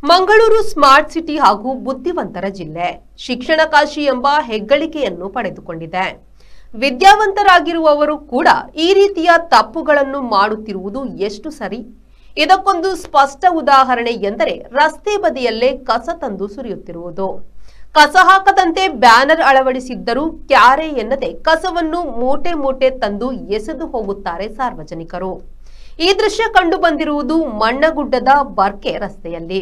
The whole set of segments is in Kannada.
ಮಂಗಳೂರು ಸ್ಮಾರ್ಟ್ ಸಿಟಿ ಹಾಗೂ ಬುದ್ಧಿವಂತರ ಜಿಲ್ಲೆ, ಶಿಕ್ಷಣ ಕಾಶಿ ಎಂಬ ಹೆಗ್ಗಳಿಕೆಯನ್ನು ಪಡೆದುಕೊಂಡಿದೆ. ವಿದ್ಯಾವಂತರಾಗಿರುವವರು ಕೂಡ ಈ ರೀತಿಯ ತಪ್ಪುಗಳನ್ನು ಮಾಡುತ್ತಿರುವುದು ಎಷ್ಟು ಸರಿ? ಇದಕ್ಕೊಂದು ಸ್ಪಷ್ಟ ಉದಾಹರಣೆ ಎಂದರೆ ರಸ್ತೆ ಬದಿಯಲ್ಲೇ ಕಸ ತಂದು ಸುರಿಯುತ್ತಿರುವುದು. ಕಸ ಹಾಕದಂತೆ ಬ್ಯಾನರ್ ಅಳವಡಿಸಿದ್ದರೂ ಕ್ಯಾರೆ ಎನ್ನದೆ ಕಸವನ್ನು ಮೂಟೆ ಮೂಟೆ ತಂದು ಎಸೆದು ಹೋಗುತ್ತಾರೆ ಸಾರ್ವಜನಿಕರು. ಈ ದೃಶ್ಯ ಕಂಡು ಬಂದಿರುವುದು ಮಣ್ಣಗುಡ್ಡದ ಬರ್ಕೆ ರಸ್ತೆಯಲ್ಲಿ.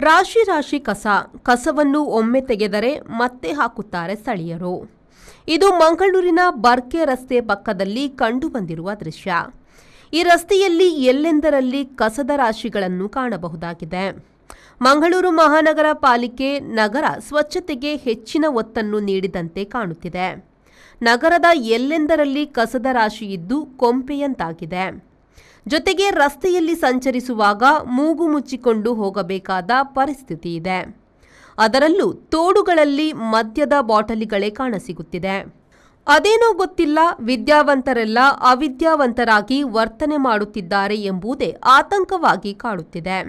ರಾಶಿ ರಾಶಿ ಕಸವನ್ನು ಒಮ್ಮೆ ತೆಗೆದರೆ ಮತ್ತೆ ಹಾಕುತ್ತಾರೆ ಸ್ಥಳೀಯರು. ಇದು ಮಂಗಳೂರಿನ ಬರ್ಕೆ ರಸ್ತೆ ಪಕ್ಕದಲ್ಲಿ ಕಂಡುಬಂದಿರುವ ದೃಶ್ಯ. ಈ ರಸ್ತೆಯಲ್ಲಿ ಎಲ್ಲೆಂದರಲ್ಲಿ ಕಸದ ರಾಶಿಗಳನ್ನು ಕಾಣಬಹುದಾಗಿದೆ. ಮಂಗಳೂರು ಮಹಾನಗರ ಪಾಲಿಕೆ ನಗರ ಸ್ವಚ್ಛತೆಗೆ ಹೆಚ್ಚಿನ ಒತ್ತನ್ನು ನೀಡಿದಂತೆ ಕಾಣುತ್ತಿದೆ. ನಗರದ ಎಲ್ಲೆಂದರಲ್ಲಿ ಕಸದ ರಾಶಿ ಇದ್ದು ಕೊಂಪೆಯಂತಾಗಿದೆ. ಜೊತೆಗೆ ರಸ್ತೆಯಲ್ಲಿ ಸಂಚರಿಸುವಾಗ ಮೂಗು ಮುಚ್ಚಿಕೊಂಡು ಹೋಗಬೇಕಾದ ಪರಿಸ್ಥಿತಿ ಇದೆ. ಅದರಲ್ಲೂ ತೋಡುಗಳಲ್ಲಿ ಮದ್ಯದ ಬಾಟಲಿಗಳೇ ಕಾಣಸಿಗುತ್ತಿದೆ. ಅದೇನೋ ಗೊತ್ತಿಲ್ಲ, ವಿದ್ಯಾವಂತರೆಲ್ಲ ಅವಿದ್ಯಾವಂತರಾಗಿ ವರ್ತನೆ ಮಾಡುತ್ತಿದ್ದಾರೆ ಎಂಬುದೇ ಆತಂಕವಾಗಿ ಕಾಡುತ್ತಿದೆ.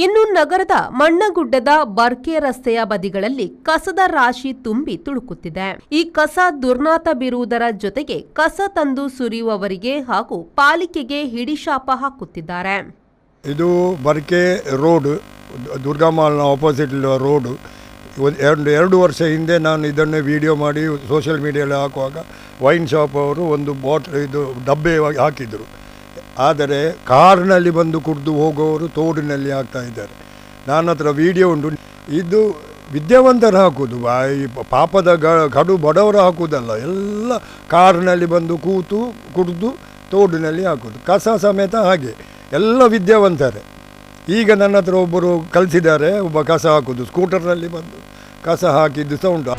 ಇನ್ನು ನಗರದ ಮಣ್ಣಗುಡ್ಡದ ಬರ್ಕೆ ರಸ್ತೆಯ ಬದಿಗಳಲ್ಲಿ ಕಸದ ರಾಶಿ ತುಂಬಿ ತುಳುಕುತ್ತಿದೆ. ಈ ಕಸ ದುರ್ನಾತ ಬೀರುವುದರ ಜೊತೆಗೆ ಕಸ ತಂದು ಸುರಿಯುವವರಿಗೆ ಹಾಗೂ ಪಾಲಿಕೆಗೆ ಹಿಡಿಶಾಪ ಹಾಕುತ್ತಿದ್ದಾರೆ. ಇದು ಬರ್ಕೆ ರೋಡ್, ದುರ್ಗಾಮಾಲ್ನ ಆಪೋಸಿಟ್ ರೋಡ್. ಎರಡು ವರ್ಷ ಹಿಂದೆ ನಾನು ಇದನ್ನು ವಿಡಿಯೋ ಮಾಡಿ ಸೋಷಿಯಲ್ ಮೀಡಿಯಲ್ಲಿ ಹಾಕುವಾಗ ವೈನ್ ಶಾಪ್ ಅವರು ಒಂದು ಡಬ್ಬೆ ಹಾಕಿದರು. ಆದರೆ ಕಾರ್ನಲ್ಲಿ ಬಂದು ಕುಡಿದು ಹೋಗೋರು ತೋಡಿನಲ್ಲಿ ಹಾಕ್ತಾ ಇದ್ದಾರೆ. ನನ್ನ ಹತ್ರ ವಿಡಿಯೋ ಉಂಟು. ಇದು ವಿದ್ಯಾವಂತರು ಹಾಕೋದು, ಪಾಪದ ಕಡು ಬಡವರು ಹಾಕುವುದಲ್ಲ. ಎಲ್ಲ ಕಾರ್ನಲ್ಲಿ ಬಂದು ಕೂತು ಕುಡಿದು ತೋಡಿನಲ್ಲಿ ಹಾಕೋದು. ಕಸ ಸಮೇತ ಹಾಗೆ ಎಲ್ಲ ವಿದ್ಯಾವಂತರೇ. ಈಗ ನನ್ನ ಹತ್ರ ಒಬ್ಬರು ಕಲಿಸಿದ್ದಾರೆ, ಒಬ್ಬ ಕಸ ಹಾಕೋದು ಸ್ಕೂಟರ್ನಲ್ಲಿ ಬಂದು ಕಸ ಹಾಕಿದ್ದು ಸಹ ಉಂಟು.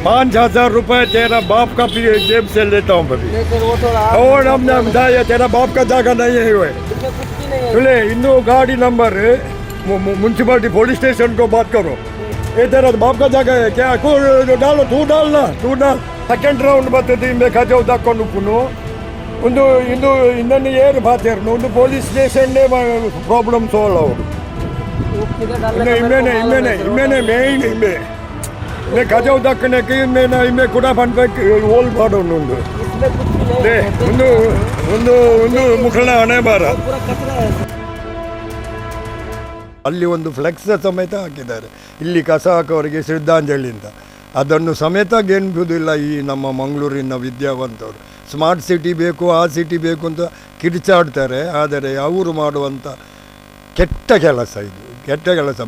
5,000 रुपये तेरा बाप का जेब से लेता हूँ भाभी. और हमने बताया तेरा बाप का जगह नहीं है हुए. चले इंदू गाड़ी नंबर म्यूनसिपालिटी पुलिस स्टेशन को बात करो. ये तेरा बाप का जगह है क्या? डालो, तू डालना, तू डाल. सेकेंड राउंड बत्ती मैं खजाव दाखोनु ಒಂದು ಇಂದು ಇನ್ನೊಂದು ಏರು ಬಾತೇರ್ನು ಒಂದು ಪೊಲೀಸ್ ಸ್ಟೇಷನ್ನೇ ಪ್ರಾಬ್ಲಮ್ ಸಾಲ್ವ್ ಅವರು ಇಮ್ಮೇನೆ ಮೇಯ್ನ್ ಇಮ್ಮೆ ಕಜಾವ್ ದಕ್ಕನಕ್ಕೆ ಇಮ್ಮೆ ಕೂಡ ಬಂದ್ಬೇಕು ಹೋಲ್ ಮಾಡೋನು ಒಂದು ಒಂದು ಮುಖಳ ಹಣೆ ಬಾರ. ಅಲ್ಲಿ ಒಂದು ಫ್ಲೆಕ್ಸ್ ಸಮೇತ ಹಾಕಿದ್ದಾರೆ, ಇಲ್ಲಿ ಕಸ ಹಾಕೋರಿಗೆ ಶ್ರದ್ಧಾಂಜಲಿ ಅಂತ. ಅದನ್ನು ಸಮೇತ ಗೆನ್ನುವುದಿಲ್ಲ ಈ ನಮ್ಮ ಮಂಗಳೂರಿನ ವಿದ್ಯಾವಂತರು. ಸ್ಮಾರ್ಟ್ ಸಿಟಿ ಬೇಕು, ಆ ಸಿಟಿ ಬೇಕು ಅಂತ ಕಿರಿಚಾಡ್ತಾರೆ. ಆದರೆ ಅವರು ಮಾಡುವಂಥ ಕೆಟ್ಟ ಕೆಲಸ ಇದು, ಕೆಟ್ಟ ಕೆಲಸ.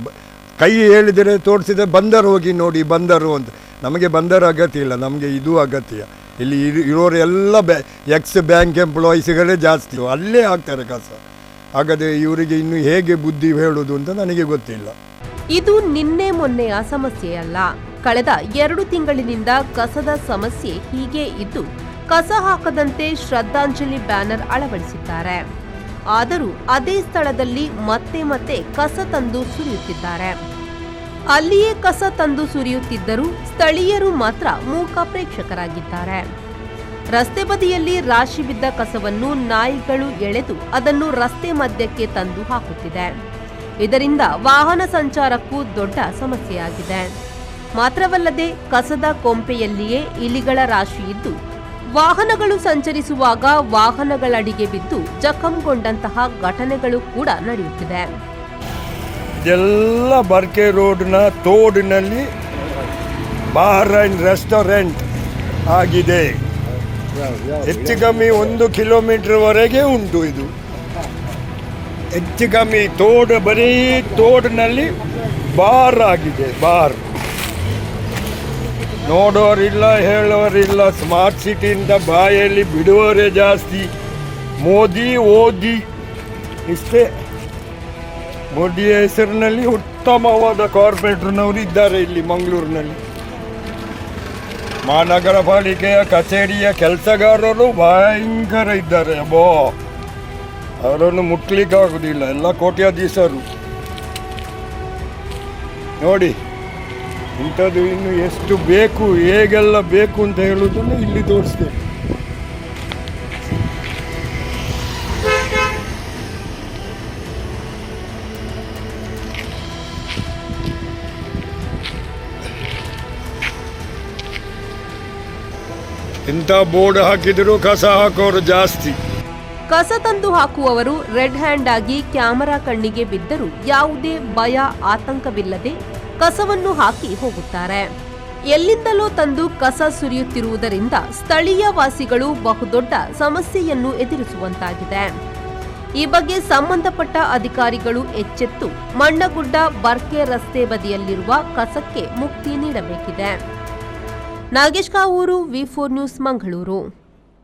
ಕೈ ಹೇಳಿದರೆ ತೋರಿಸಿದರೆ ಬಂದರು ಹೋಗಿ ನೋಡಿ, ಬಂದರು ಅಂತ. ನಮಗೆ ಬಂದರ ಅಗತ್ಯ ಇಲ್ಲ, ನಮಗೆ ಇದು ಅಗತ್ಯ. ಇಲ್ಲಿ ಇರೋರೆಲ್ಲ ಎಕ್ಸ್ ಬ್ಯಾಂಕ್ ಎಂಪ್ಲಾಯೀಸ್ಗಳೇ ಜಾಸ್ತಿ, ಅಲ್ಲೇ ಹಾಕ್ತಾರೆ ಕಸ. ಹಾಗಾದರೆ ಇವರಿಗೆ ಇನ್ನು ಹೇಗೆ ಬುದ್ಧಿ ಹೇಳೋದು ಅಂತ ನನಗೆ ಗೊತ್ತಿಲ್ಲ. ಇದು ನಿನ್ನೆ ಮೊನ್ನೆಯ ಸಮಸ್ಯೆಯಲ್ಲ. ಕಳೆದ 2 ತಿಂಗಳಿನಿಂದ ಕಸದ ಸಮಸ್ಯೆ ಹೀಗೆ ಇದ್ದು ಕಸ ಹಾಕದಂತೆ ಶ್ರದ್ಧಾಂಜಲಿ ಬ್ಯಾನರ್ ಅಳವಡಿಸಿದ್ದಾರೆ. ಆದರೂ ಅದೇ ಸ್ಥಳದಲ್ಲಿ ಮತ್ತೆ ಮತ್ತೆ ಕಸ ತಂದು ಸುರಿಯುತ್ತಿದ್ದಾರೆ. ಅಲ್ಲಿಯೇ ಕಸ ತಂದು ಸುರಿಯುತ್ತಿದ್ದರೂ ಸ್ಥಳೀಯರು ಮಾತ್ರ ಮೂಕ ಪ್ರೇಕ್ಷಕರಾಗಿದ್ದಾರೆ. ರಸ್ತೆ ಬದಿಯಲ್ಲಿ ರಾಶಿ ಬಿದ್ದ ಕಸವನ್ನು ನಾಯಿಗಳು ಎಳೆದು ಅದನ್ನು ರಸ್ತೆ ಮಧ್ಯಕ್ಕೆ ತಂದು ಹಾಕುತ್ತಿದೆ. ಇದರಿಂದ ವಾಹನ ಸಂಚಾರಕ್ಕೂ ದೊಡ್ಡ ಸಮಸ್ಯೆಯಾಗಿದೆ. ಮಾತ್ರವಲ್ಲದೆ ಕಸದ ಕೊಂಪೆಯಲ್ಲಿಯೇ ಇಲಿಗಳ ರಾಶಿ ಇದ್ದು ವಾಹನಗಳು ಸಂಚರಿಸುವಾಗ ವಾಹನಗಳಡಿಗೆ ಬಿದ್ದು ಜಖಂಗೊಂಡಂತಹ ಘಟನೆಗಳು ಕೂಡ ನಡೆಯುತ್ತಿದೆ. ಇದೆಲ್ಲ ಬರ್ಕೆ ರೋಡ್ನ ತೋಡಿನಲ್ಲಿ ಬಾರ್ ಆ್ಯಂಡ್ ರೆಸ್ಟೋರೆಂಟ್ ಆಗಿದೆ. ಹೆಚ್ಚು ಕಮ್ಮಿ 1 ಕಿಲೋಮೀಟರ್ವರೆಗೆ ಉಂಟು. ಇದು ಹೆಚ್ಚು ಕಮ್ಮಿ ಬರೀ ತೋಡಿನಲ್ಲಿ ಬಾರ್ ಆಗಿದೆ. ಬಾರ್ ನೋಡೋರಿಲ್ಲ, ಹೇಳೋರಿಲ್ಲ. ಸ್ಮಾರ್ಟ್ ಸಿಟಿಯಿಂದ ಬಾಯಲ್ಲಿ ಬಿಡುವವರೇ ಜಾಸ್ತಿ. ಮೋದಿ ಓದಿ ಇಷ್ಟೇ. ಮೋದಿಯ ಹೆಸರಿನಲ್ಲಿ ಉತ್ತಮವಾದ ಕಾರ್ಪೊರೇಟರ್ನವರು ಇದ್ದಾರೆ ಇಲ್ಲಿ ಮಂಗಳೂರಿನಲ್ಲಿ. ಮಹಾನಗರ ಪಾಲಿಕೆಯ ಕಚೇರಿಯ ಕೆಲಸಗಾರರು ಭಯಂಕರ ಇದ್ದಾರೆ. ಅಬ್ಬೋ, ಅವರನ್ನು ಮುಟ್ಲಿಕ್ಕಾಗೋದಿಲ್ಲ. ಎಲ್ಲ ಕೋಟ್ಯಾಧೀಶರು. ನೋಡಿ, ಇಂಥದ್ದು ಇನ್ನು ಎಷ್ಟು ಬೇಕು, ಹೇಗೆಲ್ಲ ಬೇಕು ಅಂತ ಹೇಳುವುದನ್ನು ಇಲ್ಲಿ ತೋರಿಸ್ತೇನೆ. ಇಂಥ ಬೋರ್ಡ್ ಹಾಕಿದ್ರು ಕಸ ಹಾಕೋರು ಜಾಸ್ತಿ. ಕಸ ತಂದು ಹಾಕುವವರು ರೆಡ್ ಹ್ಯಾಂಡ್ ಆಗಿ ಕ್ಯಾಮೆರಾ ಕಣ್ಣಿಗೆ ಬಿದ್ದರೂ ಯಾವುದೇ ಭಯ ಆತಂಕವಿಲ್ಲದೆ ಕಸವನ್ನು ಹಾಕಿ ಹೋಗುತ್ತಾರೆ. ಎಲ್ಲಿಂದಲೋ ತಂದು ಕಸ ಸುರಿಯುತ್ತಿರುವುದರಿಂದ ಸ್ಥಳೀಯ ವಾಸಿಗಳು ಬಹುದೊಡ್ಡ ಸಮಸ್ಯೆಯನ್ನು ಎದುರಿಸುವಂತಾಗಿದೆ. ಈ ಬಗ್ಗೆ ಸಂಬಂಧಪಟ್ಟ ಅಧಿಕಾರಿಗಳು ಎಚ್ಚೆತ್ತು ಮಣ್ಣಗುಡ್ಡ ಬರ್ಕೆ ರಸ್ತೆ ಬದಿಯಲ್ಲಿರುವ ಕಸಕ್ಕೆ ಮುಕ್ತಿ ನೀಡಬೇಕಿದೆ. ನಾಗೇಶ್ ಕಾವೂರು, ವಿ4 ನ್ಯೂಸ್, ಮಂಗಳೂರು.